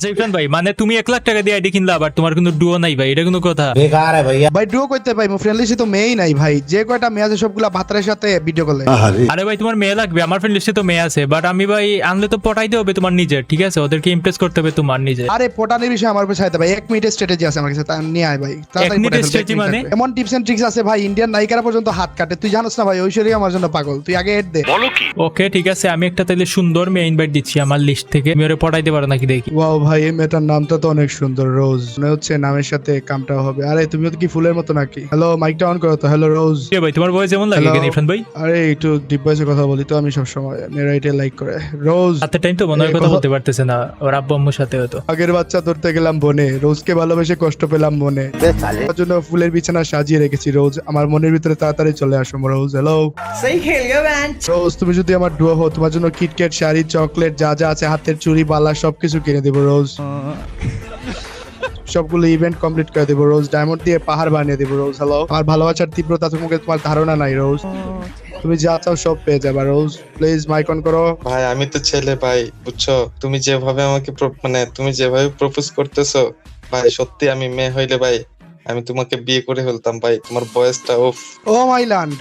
ইরফান ভাই মানে তুমি 1 লাখ টাকা দিয়ে আইডি কিনলা আবার তোমার কিন্তু ডুও নাই ভাই, এটা কোনো কথা? বেকার है भैया। ভাই ডুও করতে ভাই মো ফ্রেন্ড লিস্টে তো মেয়েই নাই ভাই, যে কয়টা মেয়ে আছে সবগুলা ভাতারের সাথে ভিডিও কলে। আরে ভাই তোমার মেয়ে লাগবে, আমার ফ্রেন্ড লিস্টে তো মেয়ে আছে, বাট আমি ভাই আনলে তো পটাইতে হবে তোমার নিজের, ঠিক আছে? ওদেরকে ইমপ্রেস করতে হবে তোমার নিজে। আরে পটানের বিষয় আমার উপর ছাইতে ভাই, 1 মিনিটের স্ট্র্যাটেজি আছে আমার কাছে, তা নিয়ে আয় ভাই। তাড়াতাড়ি মিনিটের পটাই ফেলবো, strategy 1 মিনিট মানে? লাগবে। এমন টিপস এন্ড ট্রিক্স আছে ভাই, ইন্ডিয়ান নায়িকারা পর্যন্ত হাত কাটে, তুই জানোস না ভাই? ঐশ্বরিয়া আমার জন্য পাগল, তুই আগে এড দে। ওকে ঠিক আছে, আমি একটা তাহলে সুন্দর মেয়ে ইনভাইট দিচ্ছি আমার লিস্ট থেকে, আমি ওরে পটাইতে পারো নাকি দেখি। ওয়াও ভাই, এই মেয়েটার নামটা তো অনেক সুন্দর, রোজ। মনে হচ্ছে নামের সাথে কামটাও হবে। আরে তুমিও তো কি ফুলের মতো নাকি? হ্যালো, মাইকটা অন করো তো। হ্যালো রোজ। এ ভাই তোমার ভয়েস যেমন লাগে Hello? কেন ইরফান ভাই? আরে একটু ডিপ ভয়েসে কথা বলি তো আমি সব সময়, মেয়েরা এটা লাইক করে। রোজ, রাতের টাইম তো মনে হয় এই কথা কথা- বলতে পারতেছে না, ওর আব্বু আম্মুর সাথে হয়তো। আগের বাচ্চা ধরতে গেলাম বনে, রোজকে ভালোবেসে কষ্ট পেলাম মনে, তার জন্য ফুলের বিছানা সাজিয়ে রেখেছি রোজ, আমার মনের ভিতরে তাড়াতাড়ি চলে আসো রোজ। হ্যালো सही खेल गया मैन। রোজ, তুমি যদি আমার ডুয়ো হো, তোমার জন্য কিটক্যাট, শাড়ি, চকলেট, যা যা আছে, হাতের চুড়ি, বালা সবকিছু কিনে দেবো রোজ। সবগুলো ইভেন্ট কমপ্লিট করে দেবো রোজ, ডায়মন্ড দিয়ে পাহাড় বানিয়ে দেবো রোজ। হ্যালো, আমার ভালোবাসার তীব্রতা তোমাকে তোমার ধারণা নাই রোজ, তুমি যা চাও সব পেয়ে যাবা রোজ। প্লিজ মাইক অন করো। ভাই আমি তো ছেলে ভাই, বুঝছো? তুমি যেভাবে আমাকে মানে তুমি যেভাবে প্রপোজ করতেছো ভাই, সত্যি আমি মেয়ে হইলে ভাই আমি তোমাকে বিয়ে করে ফেলতাম ভাই, তোমার বয়সটা উফ। ও মাই ল্যান্ড।